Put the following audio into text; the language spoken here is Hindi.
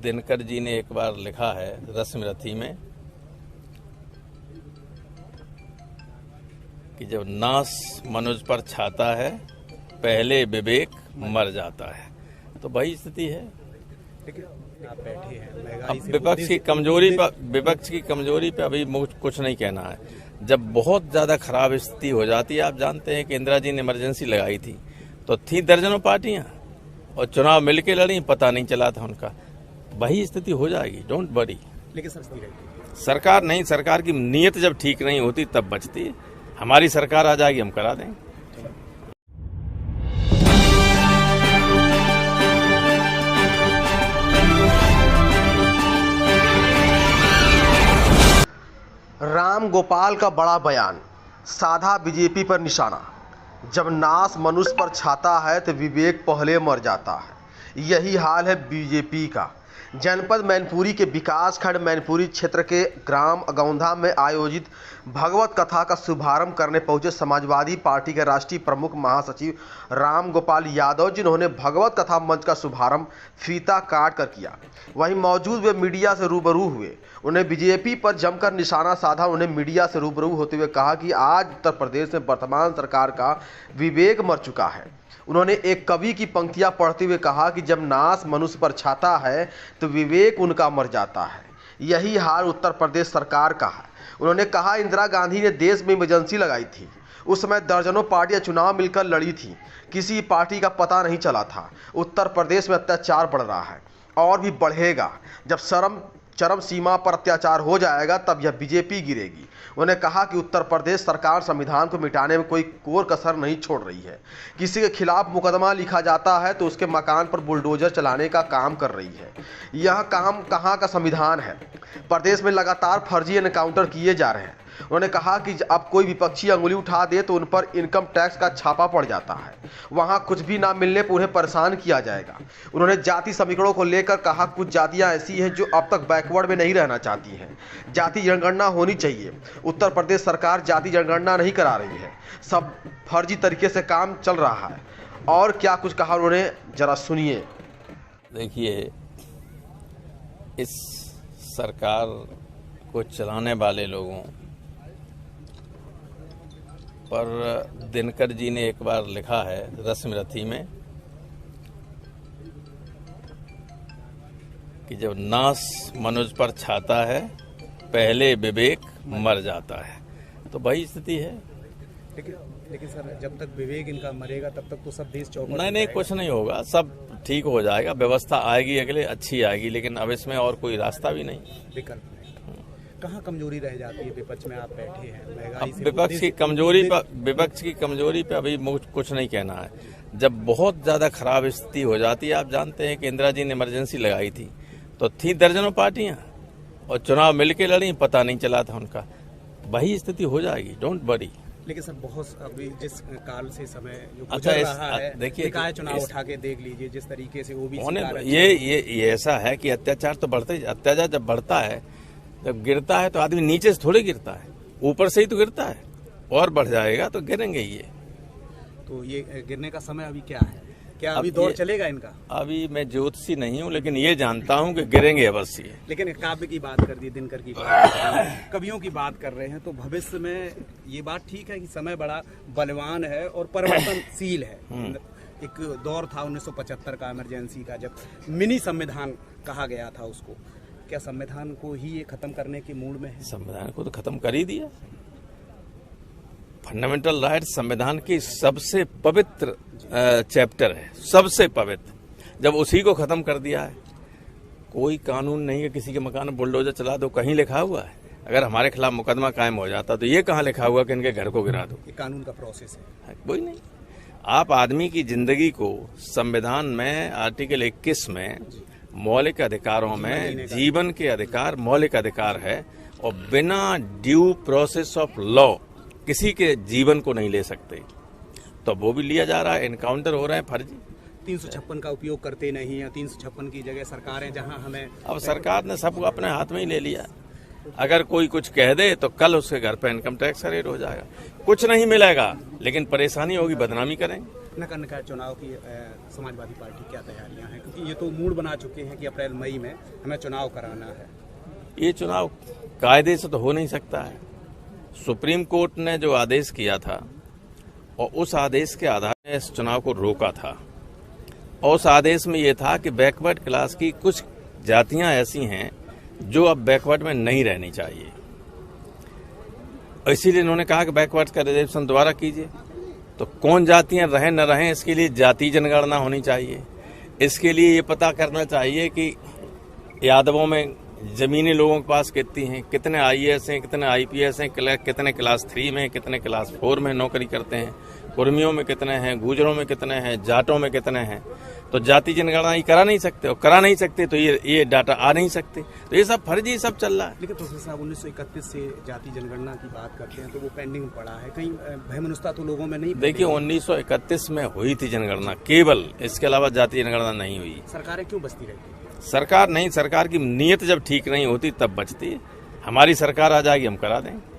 दिनकर जी ने एक बार लिखा है रस्म-रथी में कि जब नाश मनुष्य पर छाता है पहले विवेक मर जाता है। तो वही स्थिति है। आप बैठे हैं, अब विपक्ष की कमजोरी पे अभी कुछ नहीं कहना है। जब बहुत ज्यादा खराब स्थिति हो जाती है, आप जानते हैं कि इंदिरा जी ने इमरजेंसी लगाई थी तो थी दर्जनों पार्टियां और चुनाव मिलके लड़ी, पता नहीं चला था उनका। वही स्थिति हो जाएगी, डोंट वरी। लेकिन सरकार की नीयत जब ठीक नहीं होती तब बचती है। हमारी सरकार आ जाएगी, हम करा देंगे। राम गोपाल का बड़ा बयान, साधा बीजेपी पर निशाना। जब नाश मनुष्य पर छाता है तो विवेक पहले मर जाता है। यही हाल है बीजेपी का। जनपद मैनपुरी के विकास खंड मैनपुरी क्षेत्र के ग्राम अगौंधा में आयोजित भगवत कथा का शुभारंभ करने पहुंचे समाजवादी पार्टी के राष्ट्रीय प्रमुख महासचिव राम गोपाल यादव, जिन्होंने भगवत कथा मंच का शुभारंभ फीता काट कर किया। वहीं मौजूद वे मीडिया से रूबरू हुए। उन्हें बीजेपी पर जमकर निशाना साधा। उन्हें मीडिया से रूबरू होते हुए कहा कि आज उत्तर प्रदेश में वर्तमान सरकार का विवेक मर चुका है। उन्होंने एक कवि की पंक्तियां पढ़ते हुए कहा कि जब नाश मनुष्य पर छाता है तो विवेक उनका मर जाता है। यही हाल उत्तर प्रदेश सरकार का है। उन्होंने कहा, इंदिरा गांधी ने देश में इमरजेंसी लगाई थी। उस समय दर्जनों पार्टियां चुनाव मिलकर लड़ी थी, किसी पार्टी का पता नहीं चला था। उत्तर प्रदेश में अत्याचार बढ़ रहा है और भी बढ़ेगा। जब चरम सीमा पर अत्याचार हो जाएगा तब यह बीजेपी गिरेगी। उन्होंने कहा कि उत्तर प्रदेश सरकार संविधान को मिटाने में कोई कोर कसर नहीं छोड़ रही है। किसी के खिलाफ मुकदमा लिखा जाता है तो उसके मकान पर बुलडोजर चलाने का काम कर रही है। यह काम कहाँ का संविधान है। प्रदेश में लगातार फर्जी एनकाउंटर किए जा रहे हैं। उन्होंने कहा कि अब कोई विपक्षी अंगुली उठा दे तो उन पर इनकम टैक्स का छापा पड़ जाता है। वहां कुछ भी ना मिलने पर उन्हें परेशान किया जाएगा। उन्होंने जाति समीकरणों को लेकर कहा, कुछ जातियां ऐसी हैं जो अब तक बैकवर्ड में नहीं रहना चाहती हैं। जाति जनगणना होनी चाहिए। उत्तर प्रदेश सरकार जाति जनगणना नहीं करा रही है, सब फर्जी तरीके से काम चल रहा है। और क्या कुछ कहा उन्होंने, जरा सुनिए। देखिए, इस सरकार को चलाने वाले लोगों पर दिनकर जी ने एक बार लिखा है रस्म-रथी में कि जब नाश मनुष्य पर छाता है पहले विवेक मर जाता है। तो वही स्थिति है। लेकिन सर, जब तक विवेक इनका मरेगा तब तक तो सब देश चौपट नहीं, कुछ नहीं होगा, सब ठीक हो जाएगा। व्यवस्था आएगी, अगले अच्छी आएगी, लेकिन अब इसमें और कोई रास्ता भी नहीं, विकल्प नहीं। कहाँ कमजोरी रह जाती है विपक्ष में? आप बैठे हैं, अब विपक्ष की कमजोरी पे अभी कुछ नहीं कहना है। जब बहुत ज्यादा खराब स्थिति हो जाती है, आप जानते हैं कि इंदिरा जी ने इमरजेंसी लगाई थी तो थी दर्जनों पार्टियां और चुनाव मिलके लड़ी, पता नहीं चला था उनका। वही स्थिति हो जाएगी, डोंट वरी। लेकिन सर, बहुत अभी जिस काल से समय जो गुजर रहा है, देखिए चुनाव उठा के देख लीजिए जिस तरीके से ओबीसी ये ऐसा है कि अत्याचार तो बढ़ते, अत्याचार जब बढ़ता है, जब गिरता है तो आदमी नीचे से थोड़े गिरता है, ऊपर से ही तो गिरता है। और बढ़ जाएगा तो गिरेंगे ये। तो ये गिरने का समय अभी क्या है? क्या अभी दौर चलेगा इनका? अभी मैं ज्योतिषी नहीं हूँ, लेकिन ये जानता हूँ कि गिरेंगे अवश्य। लेकिन काव्य की बात कर दी, दिनकर की बात कर रहे हैं, कवियों की बात कर रहे हैं, तो भविष्य में ये बात ठीक है कि समय बड़ा बलवान है और परिवर्तनशील है। एक दौर था 1975 का इमरजेंसी का, जब मिनी संविधान कहा गया था उसको। क्या संविधान को ही ये खत्म करने के मूड में है? संविधान को तो खत्म कर ही दिया। फंडामेंटल राइट संविधान की सबसे पवित्र चैप्टर है, सबसे पवित्र। जब उसी को खत्म कर दिया है, कोई कानून नहीं है किसी के मकान में बुलडोजर चला दो, कहीं लिखा हुआ है। अगर हमारे खिलाफ मुकदमा कायम हो जाता तो ये कहाँ लिखा हुआ कि इनके घर को गिरा दो? ये कानून का प्रोसेस है, कोई नहीं। आप आदमी की जिंदगी को संविधान में आर्टिकल 21 में मौलिक अधिकारों में जीवन के अधिकार मौलिक अधिकार है और बिना ड्यू प्रोसेस ऑफ लॉ किसी के जीवन को नहीं ले सकते। तो वो भी लिया जा रहा है, एनकाउंटर हो रहे हैं फर्जी। 356 का उपयोग करते नहीं है। 356 की जगह सरकारें जहां हमें, अब सरकार ने सब अपने हाथ में ही ले लिया। अगर कोई कुछ कह दे तो कल उसके घर पे इनकम टैक्स का रेट हो जाएगा। कुछ नहीं मिलेगा, लेकिन परेशानी होगी, बदनामी करेंगे। नगर निकाय चुनाव की समाजवादी पार्टी क्या तैयारियां हैं, क्योंकि ये तो मूड बना चुके हैं कि अप्रैल मई में हमें चुनाव कराना है। ये चुनाव कायदे से तो हो नहीं सकता है। सुप्रीम कोर्ट ने जो आदेश किया था और उस आदेश के आधार पर इस चुनाव को रोका था, और उस आदेश में ये था कि बैकवर्ड क्लास की कुछ जातियां ऐसी हैं जो अब बैकवर्ड में नहीं रहनी चाहिए, इसीलिए इन्होंने कहा कि बैकवर्ड का रिजर्वेशन दोबारा कीजिए। तो कौन जातियां रहें न रहें, इसके लिए जाति जनगणना होनी चाहिए। इसके लिए ये पता करना चाहिए कि यादवों में जमीनी लोगों के पास कितनी हैं, कितने आईएएस हैं, कितने आईपीएस हैं, कितने क्लास 3 में, कितने क्लास 4 में नौकरी करते हैं, कुर्मियों में कितने हैं, गुजरों में कितने हैं, जाटों में कितने हैं। तो जाति जनगणना ये करा नहीं सकते, और करा नहीं सकते तो ये डाटा आ नहीं सकते। तो ये सब फर्जी सब चल रहा है। लेकिन प्रोफेसर साहब 1931 से जाति जनगणना की बात करते हैं तो वो पेंडिंग पड़ा है, कहीं भयमनुष्यता तो लोगों में नहीं। देखिए 1931 में हुई थी जनगणना केवल, इसके अलावा जाति जनगणना नहीं हुई। सरकारें क्यों बचती रहती है? सरकार नहीं, सरकार की नीयत जब ठीक नहीं होती तब बचती है। हमारी सरकार आ जाएगी, हम करा देंगे।